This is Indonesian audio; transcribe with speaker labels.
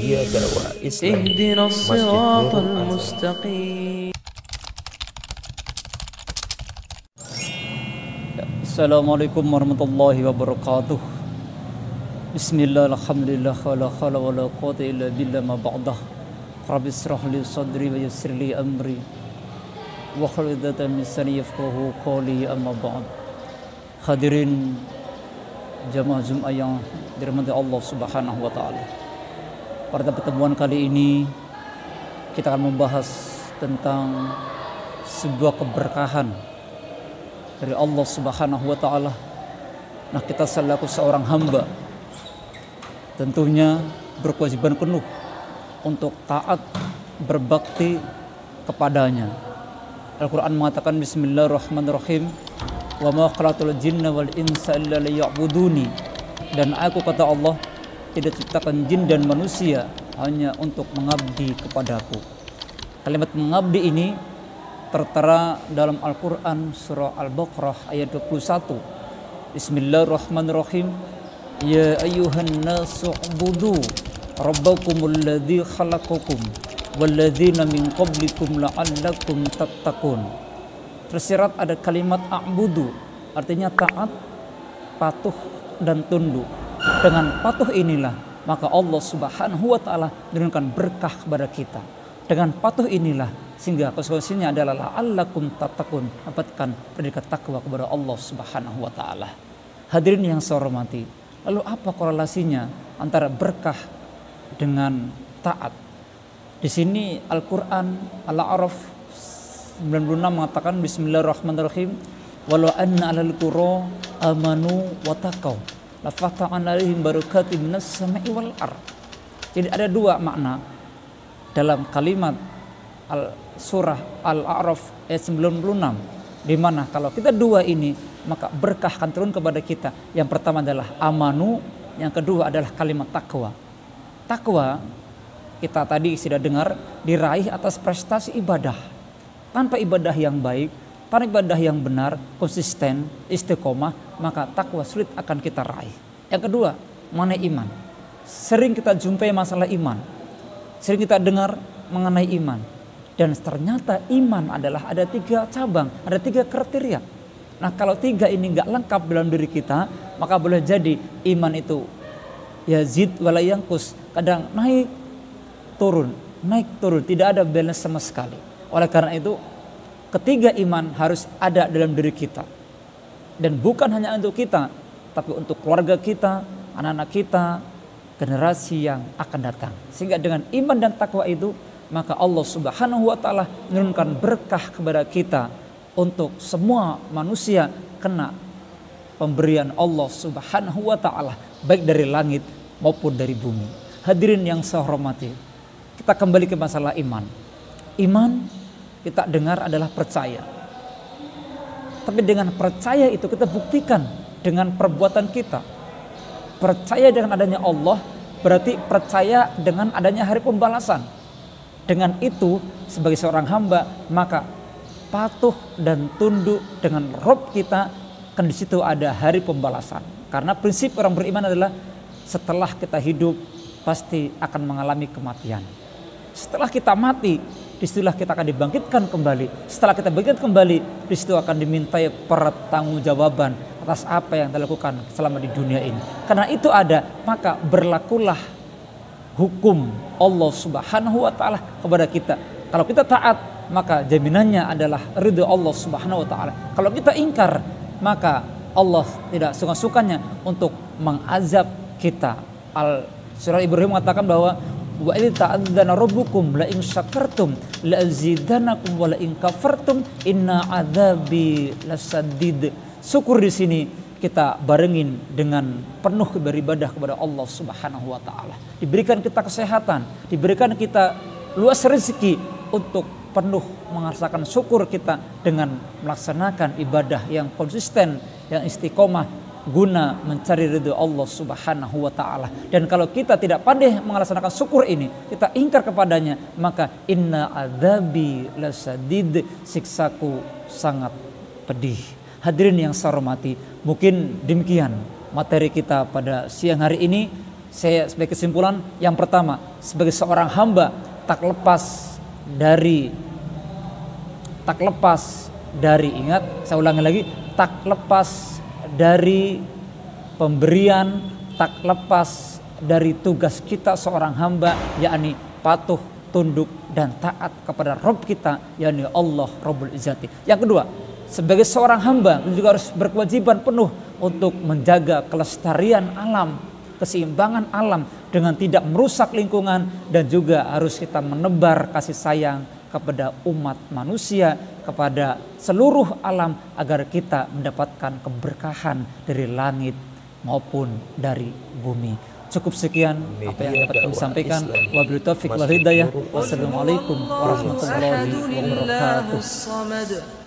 Speaker 1: Media Dakwah Islam
Speaker 2: اهدنا
Speaker 1: Masjid
Speaker 2: الصراط
Speaker 1: Nurul Azhar.
Speaker 2: المستقيم.
Speaker 3: Assalamualaikum warahmatullahi wabarakatuh. Bismillah, alhamdulillah, wala khala wala quwwata illa billah ma ba'dah. Rabbi israh li sadri wa yassir li amri wa hlul 'uqdatam min lisani yafqahu qawli, amma ba'd. Hadirin jamaah Jumat yang dirahmati Allah Subhanahu wa taala. Pada pertemuan kali ini kita akan membahas tentang sebuah keberkahan dari Allah Subhanahu wa taala. Nah, kita selaku seorang hamba tentunya berkewajiban penuh untuk taat, berbakti kepadanya. Al-Quran mengatakan bismillahirrahmanirrahim, wa ma khalaqtul jinna wal insa illa liya'buduni. Dan aku, kata Allah, tidak ciptakan jin dan manusia hanya untuk mengabdi kepadaku. Kalimat mengabdi ini tertera dalam Al-Quran surah Al-Baqarah ayat 21. Bismillahirrahmanirrahim. Ya ayyuhan nasu ubudu rabbakumul ladzi khalaqakum walladzina min qablikum la'allakum tattaqun. Tersirat ada kalimat a'budu, artinya taat, patuh dan tunduk. Dengan patuh inilah maka Allah Subhanahu wa taala menurunkan berkah kepada kita. Dengan patuh inilah sehingga konsekuensinya adalah la'allakum tattaqun, dapatkan predikat takwa kepada Allah Subhanahu wa taala. Hadirin yang saya hormati, lalu apa korelasinya antara berkah dengan taat? Di sini Al-Qur'an Al-A'raf 96 mengatakan bismillahirrahmanirrahim, walau anna 'alal qura amanu wa taqaw la fatahna 'alaihim barakatim minas sama'i wal ardh. Jadi ada dua makna dalam kalimat surah Al-A'raf ayat 96, di mana kalau kita dua ini maka berkah akan turun kepada kita. Yang pertama adalah amanu, yang kedua adalah kalimat takwa. Takwa kita tadi sudah dengar diraih atas prestasi ibadah. Tanpa ibadah yang baik, tanpa ibadah yang benar, konsisten, istiqomah, maka takwa sulit akan kita raih. Yang kedua, mengenai iman. Sering kita jumpai masalah iman, sering kita dengar mengenai iman. Dan ternyata iman adalah ada 3 cabang, ada 3 kriteria. Nah, kalau 3 ini nggak lengkap dalam diri kita, maka boleh jadi iman itu yazid wala yanqus, kadang naik turun, tidak ada balance sama sekali. Oleh karena itu, ketiga iman harus ada dalam diri kita. Dan bukan hanya untuk kita, tapi untuk keluarga kita, anak-anak kita, generasi yang akan datang. Sehingga dengan iman dan takwa itu, maka Allah Subhanahu wa taala menurunkan berkah kepada kita untuk semua manusia kena pemberian Allah Subhanahu wa taala baik dari langit maupun dari bumi. Hadirin yang saya hormati, kita kembali ke masalah iman. Iman kita dengar adalah percaya. Tapi dengan percaya itu kita buktikan dengan perbuatan kita. Percaya dengan adanya Allah berarti percaya dengan adanya hari pembalasan. Dengan itu sebagai seorang hamba maka patuh dan tunduk dengan Rabb kita, kan di situ ada hari pembalasan. Karena prinsip orang beriman adalah setelah kita hidup pasti akan mengalami kematian. Setelah kita mati, disitulah kita akan dibangkitkan kembali. Setelah kita bangkit kembali, disitu akan dimintai pertanggungjawaban atas apa yang dilakukan selama di dunia ini. Karena itu ada, maka berlakulah hukum Allah Subhanahu wa taala kepada kita. Kalau kita taat, maka jaminannya adalah ridha Allah Subhanahu wa taala. Kalau kita ingkar, maka Allah tidak suka-sukanya untuk mengazab kita. Surah Ibrahim mengatakan bahwa wa idz ta'adzana rabbukum la in syakartum la azidanakum wa la in kafartum inna adzabi lasadid. Syukur di sini kita barengin dengan penuh beribadah kepada Allah Subhanahu wa taala. Diberikan kita kesehatan, diberikan kita luas rezeki untuk penuh merasakan syukur kita dengan melaksanakan ibadah yang konsisten, yang istiqomah guna mencari ridho Allah Subhanahu wa taala. Dan kalau kita tidak pandai melaksanakan syukur ini, kita ingkar kepadanya, maka inna adzabi lasadid, siksaku sangat pedih. Hadirin yang saya hormati, mungkin demikian materi kita pada siang hari ini. Saya sebagai kesimpulan, yang pertama, sebagai seorang hamba tak lepas dari ingat, saya ulangi lagi, tak lepas dari pemberian, tak lepas dari tugas kita seorang hamba, yakni patuh, tunduk dan taat kepada Rabb kita, yakni Allah Rabbul Izzati. Yang kedua, sebagai seorang hamba juga harus berkewajiban penuh untuk menjaga kelestarian alam, keseimbangan alam dengan tidak merusak lingkungan, dan juga harus kita menebar kasih sayang kepada umat manusia, kepada seluruh alam, agar kita mendapatkan keberkahan dari langit maupun dari bumi. Cukup sekian apa yang dapat kami sampaikan. Wabillahi taufiq wal hidayah. Wassalamualaikum warahmatullahi wabarakatuh.